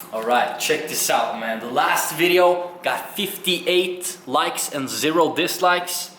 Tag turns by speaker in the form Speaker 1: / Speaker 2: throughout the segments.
Speaker 1: Alright, check this out, man. The last video got 58 likes and 0 dislikes.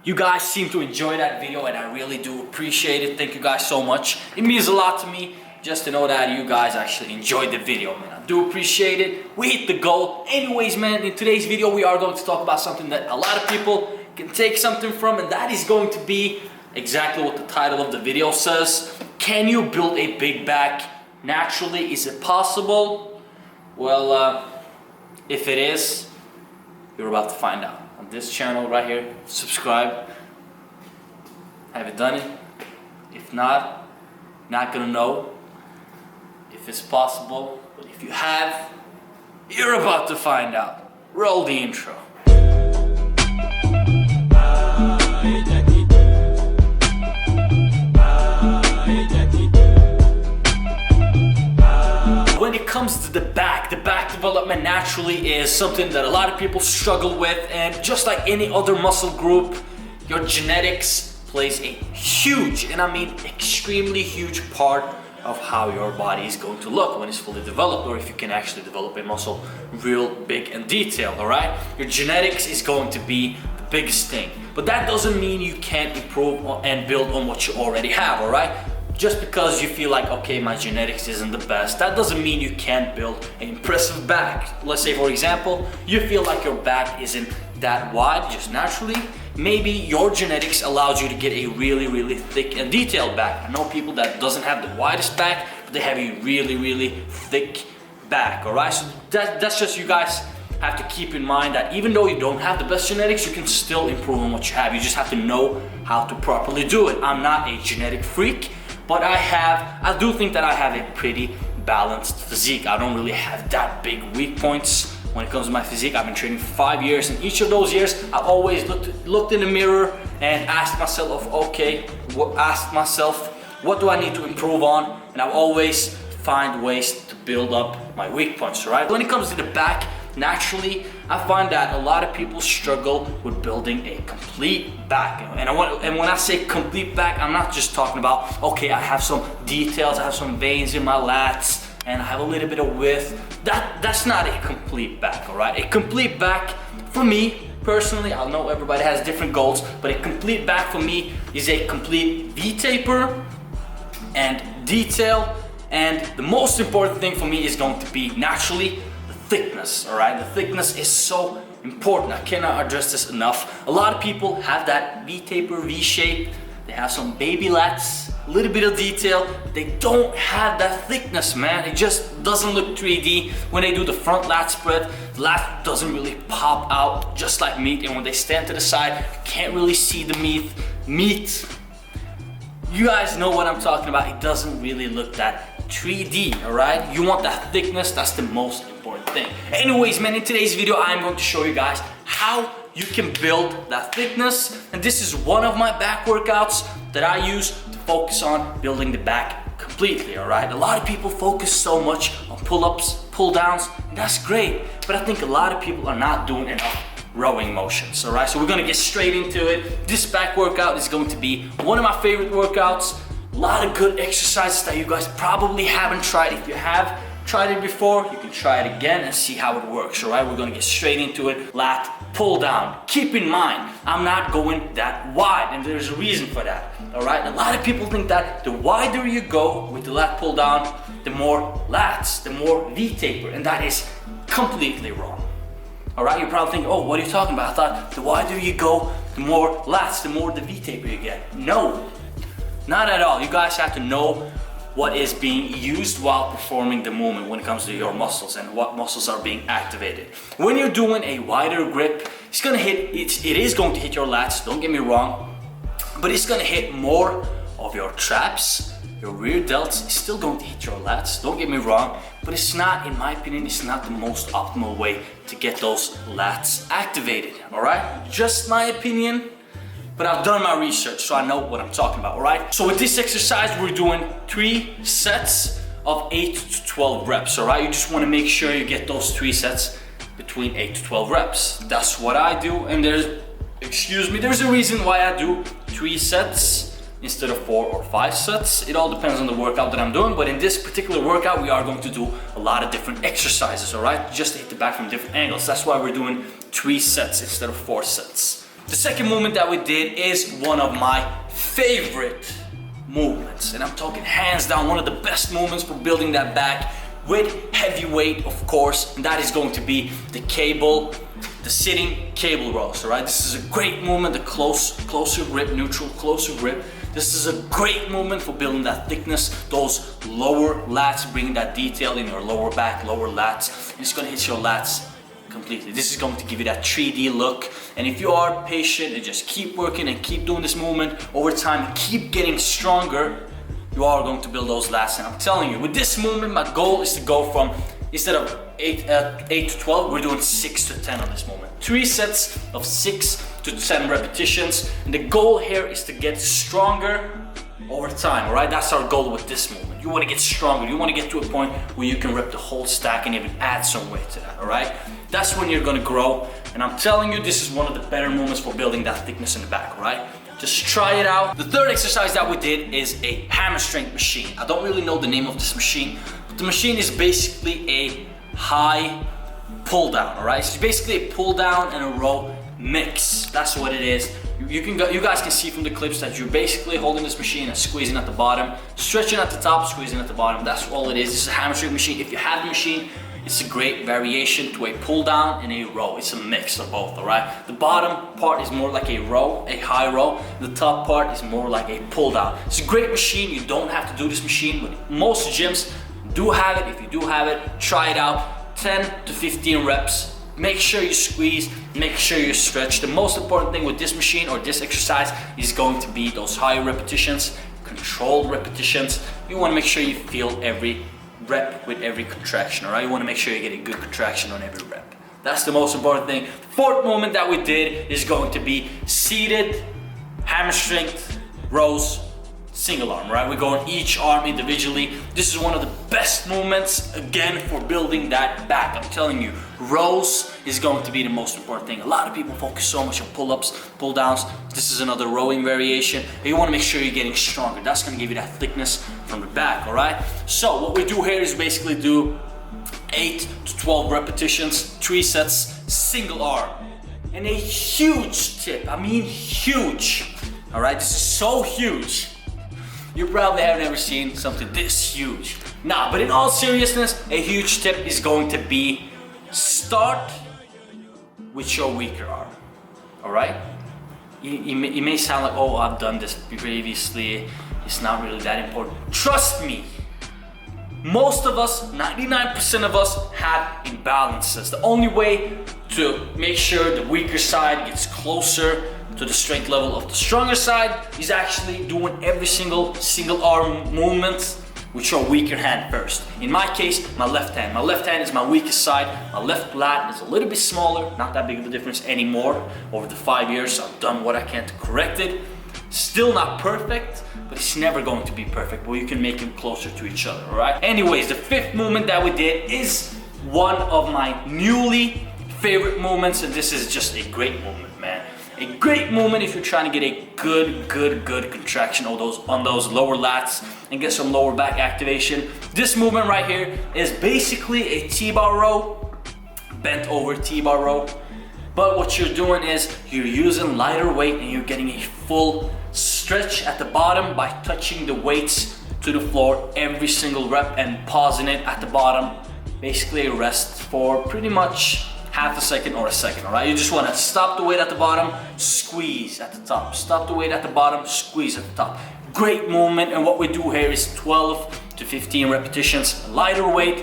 Speaker 1: You guys seem to enjoy that video and I really do appreciate it. Thank you guys so much. It means a lot to me just to know that you guys actually enjoyed the video, man. I do appreciate it. We hit the goal. Anyways, man, in today's video we are going to talk about something that a lot of people can take something from, and that is going to be exactly what the title of the video says. Can you build a big back naturally? Is it possible? Well, if it is, you're about to find out on this channel right here. Subscribe. Have you done it? If not gonna know if it's possible. But if you have, you're about to find out. Roll the intro. When it comes to the back development naturally is something that a lot of people struggle with, and just like any other muscle group, your genetics plays a huge, and I mean extremely huge part of how your body is going to look when it's fully developed, or if you can actually develop a muscle real big and detailed, alright? Your genetics is going to be the biggest thing, but that doesn't mean you can't improve and build on what you already have, alright? Just because you feel like, okay, my genetics isn't the best, that doesn't mean you can't build an impressive back. Let's say, for example, you feel like your back isn't that wide just naturally. Maybe your genetics allows you to get a really thick and detailed back. I know people that doesn't have the widest back, but they have a really thick back, alright? So that's just, you guys have to keep in mind that even though you don't have the best genetics, you can still improve on what you have. You just have to know how to properly do it. I'm not a genetic freak, but I do think that I have a pretty balanced physique. I don't really have that big weak points when it comes to my physique. I've been training for 5 years, and each of those years I've always looked in the mirror and asked myself, what do I need to improve on? And I've always find ways to build up my weak points, right? When it comes to the back, naturally, I find that a lot of people struggle with building a complete back. And when I say complete back, I'm not just talking about, okay, I have some details, I have some veins in my lats, and I have a little bit of width. That's not a complete back, all right? A complete back, for me, personally, I know everybody has different goals, but a complete back for me is a complete V-taper and detail. And the most important thing for me is going to be naturally the thickness, all right? The thickness is so important. I cannot address this enough. A lot of people have that V-taper, V-shape. They have some baby lats, a little bit of detail. They don't have that thickness, man. It just doesn't look 3D. When they do the front lat spread, the lat doesn't really pop out just like meat. And when they stand to the side, you can't really see the meat. You guys know what I'm talking about. It doesn't really look that 3D, alright? You want that thickness, that's the most important thing. Anyways, man, in today's video, I'm going to show you guys how you can build that thickness. And this is one of my back workouts that I use to focus on building the back completely, alright? A lot of people focus so much on pull-ups, pull-downs, and that's great. But I think a lot of people are not doing enough rowing motions, alright? So we're gonna get straight into it. This back workout is going to be one of my favorite workouts. A lot of good exercises that you guys probably haven't tried. If you have tried it before, you can try it again and see how it works, alright? We're gonna get straight into it. Lat pull down. Keep in mind, I'm not going that wide, and there's a reason for that, alright? A lot of people think that the wider you go with the lat pull down, the more lats, the more V-taper, and that is completely wrong. Alright, you're probably thinking, oh, what are you talking about? I thought the wider you go, the more lats, the more the V-taper you get. No. Not at all. You guys have to know what is being used while performing the movement when it comes to your muscles and what muscles are being activated. When you're doing a wider grip, it is going to hit your lats, don't get me wrong, but it's going to hit more of your traps, your rear delts. It's still going to hit your lats, don't get me wrong, but it's not, in my opinion, it's not the most optimal way to get those lats activated, alright? Just my opinion. But I've done my research, so I know what I'm talking about, alright? So with this exercise, we're doing 3 sets of 8 to 12 reps, alright? You just want to make sure you get those 3 sets between 8 to 12 reps. That's what I do, and there's a reason why I do 3 sets instead of 4 or 5 sets. It all depends on the workout that I'm doing, but in this particular workout, we are going to do a lot of different exercises, all right? Just to hit the back from different angles. That's why we're doing 3 sets instead of 4 sets. The second movement that we did is one of my favorite movements, and I'm talking hands down one of the best movements for building that back with heavy weight, of course, and that is going to be the sitting cable rows, all right? This is a great movement, the closer grip, neutral, closer grip. This is a great movement for building that thickness, those lower lats, bringing that detail in your lower back, lower lats, and it's gonna hit your lats completely. This is going to give you that 3D look, and if you are patient and just keep working and keep doing this movement over time and keep getting stronger, you are going to build those lats. And I'm telling you, with this movement, my goal is to go from, instead of 8 to 12, we're doing 6 to 10 on this movement. 3 sets of 6 to 10 repetitions, and the goal here is to get stronger over time, all right? That's our goal with this movement. You want to get stronger. You want to get to a point where you can rep the whole stack and even add some weight to that, all right? That's when you're going to grow, and I'm telling you, this is one of the better movements for building that thickness in the back, all right? Just try it out. The third exercise that we did is a hammer strength machine. I don't really know the name of this machine, but the machine is basically a high pull down, all right? It's basically a pull down and a row mix. That's what it is. You guys can see from the clips that you're basically holding this machine and squeezing at the bottom, stretching at the top, squeezing at the bottom. That's all it is. This is a hammer strength machine. If you have the machine, it's a great variation to a pull down and a row. It's a mix of both, all right? The bottom part is more like a row, a high row. The top part is more like a pull down. It's a great machine. You don't have to do this machine, but most gyms do have it. If you do have it, try it out. 10 to 15 reps. Make sure you squeeze, make sure you stretch. The most important thing with this machine or this exercise is going to be those high repetitions, controlled repetitions. You want to make sure you feel every rep with every contraction, all right? You want to make sure you get a good contraction on every rep. That's the most important thing. Fourth movement that we did is going to be seated hammer strength rows, single arm, right? We're going each arm individually. This is one of the best movements, again, for building that back. I'm telling you, rows is going to be the most important thing. A lot of people focus so much on pull-ups, pull-downs. This is another rowing variation. You want to make sure you're getting stronger. That's going to give you that thickness from the back, all right? So what we do here is basically do 8 to 12 repetitions, 3 sets, single arm. And a huge tip, I mean huge, all right? This is so huge. You probably have never seen something this huge. Nah, but in all seriousness, a huge tip is going to be start with your weaker arm, all right? You may sound like, oh, I've done this previously. It's not really that important. Trust me, most of us, 99% of us, have imbalances. The only way to make sure the weaker side gets closer to the strength level of the stronger side is actually doing every single arm movement with your weaker hand first. In my case, my left hand. My left hand is my weakest side. My left lat is a little bit smaller, not that big of a difference anymore. Over the 5 years, I've done what I can to correct it. Still not perfect, but it's never going to be perfect, but you can make them closer to each other, all right? Anyways, the fifth movement that we did is one of my newly favorite movements, and this is just a great movement, man. A great movement if you're trying to get a good contraction on those lower lats and get some lower back activation. This movement right here is basically a T-bar row, bent over T-bar row. But what you're doing is you're using lighter weight and you're getting a full stretch at the bottom by touching the weights to the floor every single rep and pausing it at the bottom. Basically a rest for pretty much half a second or a second, all right? You just want to stop the weight at the bottom, squeeze at the top. Stop the weight at the bottom, squeeze at the top. Great movement, and what we do here is 12 to 15 repetitions, lighter weight,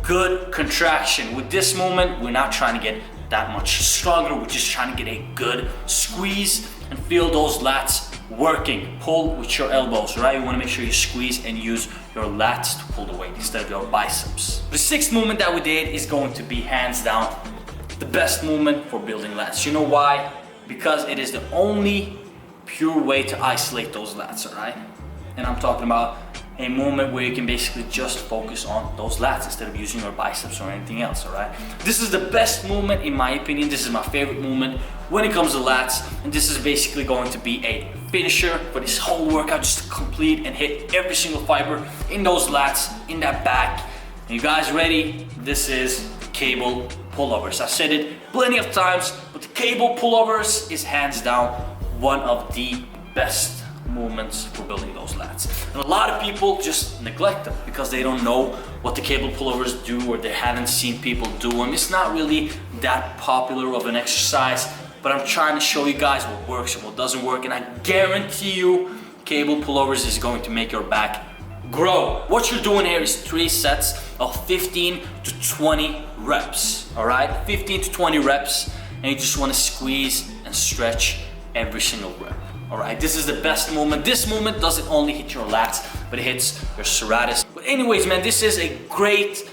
Speaker 1: good contraction. With this movement, we're not trying to get that much stronger, we're just trying to get a good squeeze and feel those lats working. Pull with your elbows, right? You want to make sure you squeeze and use your lats to pull the weight instead of your biceps. The sixth movement that we did is going to be hands down the best movement for building lats. You know why? Because it is the only pure way to isolate those lats, all right? And I'm talking about a movement where you can basically just focus on those lats instead of using your biceps or anything else, all right? This is the best movement in my opinion. This is my favorite movement when it comes to lats, and this is basically going to be a finisher for this whole workout, just to complete and hit every single fiber in those lats, in that back. And you guys ready? This is cable pullovers. I've said it plenty of times, but the cable pullovers is hands down one of the best movements for building those lats. And a lot of people just neglect them because they don't know what the cable pullovers do, or they haven't seen people do them. It's not really that popular of an exercise, but I'm trying to show you guys what works and what doesn't work, and I guarantee you cable pullovers is going to make your back grow. What you're doing here is 3 sets of 15 to 20 reps, all right? 15 to 20 reps, and you just want to squeeze and stretch every single rep. All right, this is the best movement. This movement doesn't only hit your lats, but it hits your serratus. But anyways, man, this is a great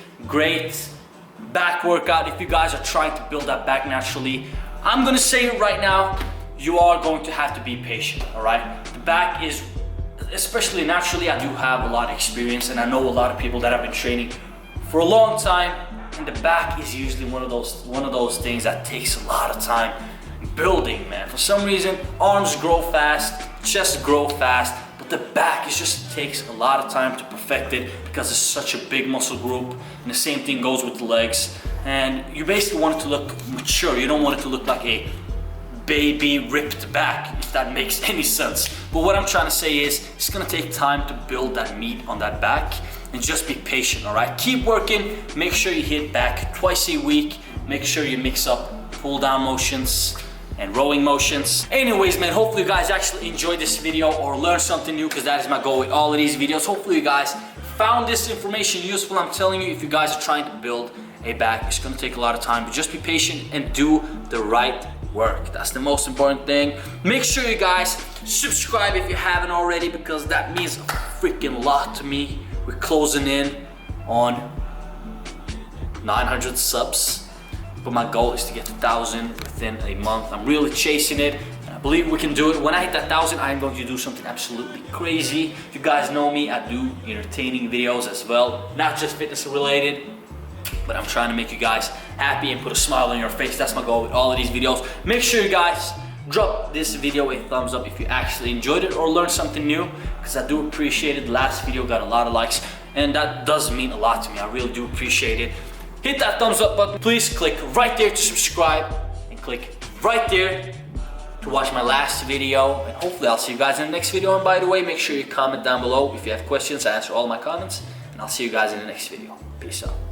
Speaker 1: back workout if you guys are trying to build that back naturally. I'm gonna say it right now, you are going to have to be patient, all right? The back is, especially naturally, I do have a lot of experience, and I know a lot of people that have been training for a long time, and the back is usually one of those things that takes a lot of time building, man. For some reason, arms grow fast, chest grow fast, but the back just takes a lot of time to perfect it because it's such a big muscle group. And the same thing goes with the legs. And you basically want it to look mature. You don't want it to look like a baby ripped back, if that makes any sense. But what I'm trying to say is, it's gonna take time to build that meat on that back, and just be patient, all right? Keep working, make sure you hit back twice a week, make sure you mix up pull down motions and rowing motions. Anyways, man, hopefully you guys actually enjoyed this video or learned something new, because that is my goal with all of these videos. Hopefully you guys found this information useful. I'm telling you, if you guys are trying to build a back, it's gonna take a lot of time, but just be patient and do the right work. That's the most important thing. Make sure you guys subscribe if you haven't already, because that means a freaking lot to me. We're closing in on 900 subs. But my goal is to get to 1,000 within a month. I'm really chasing it, and I believe we can do it. When I hit that 1,000, I am going to do something absolutely crazy. If you guys know me, I do entertaining videos as well, not just fitness related, but I'm trying to make you guys happy and put a smile on your face. That's my goal with all of these videos. Make sure you guys drop this video a thumbs up if you actually enjoyed it or learned something new, because I do appreciate it. The last video got a lot of likes, and that does mean a lot to me. I really do appreciate it. Hit that thumbs up button. Please click right there to subscribe, and click right there to watch my last video. And hopefully I'll see you guys in the next video. And by the way, make sure you comment down below if you have questions. I answer all my comments, and I'll see you guys in the next video. Peace out.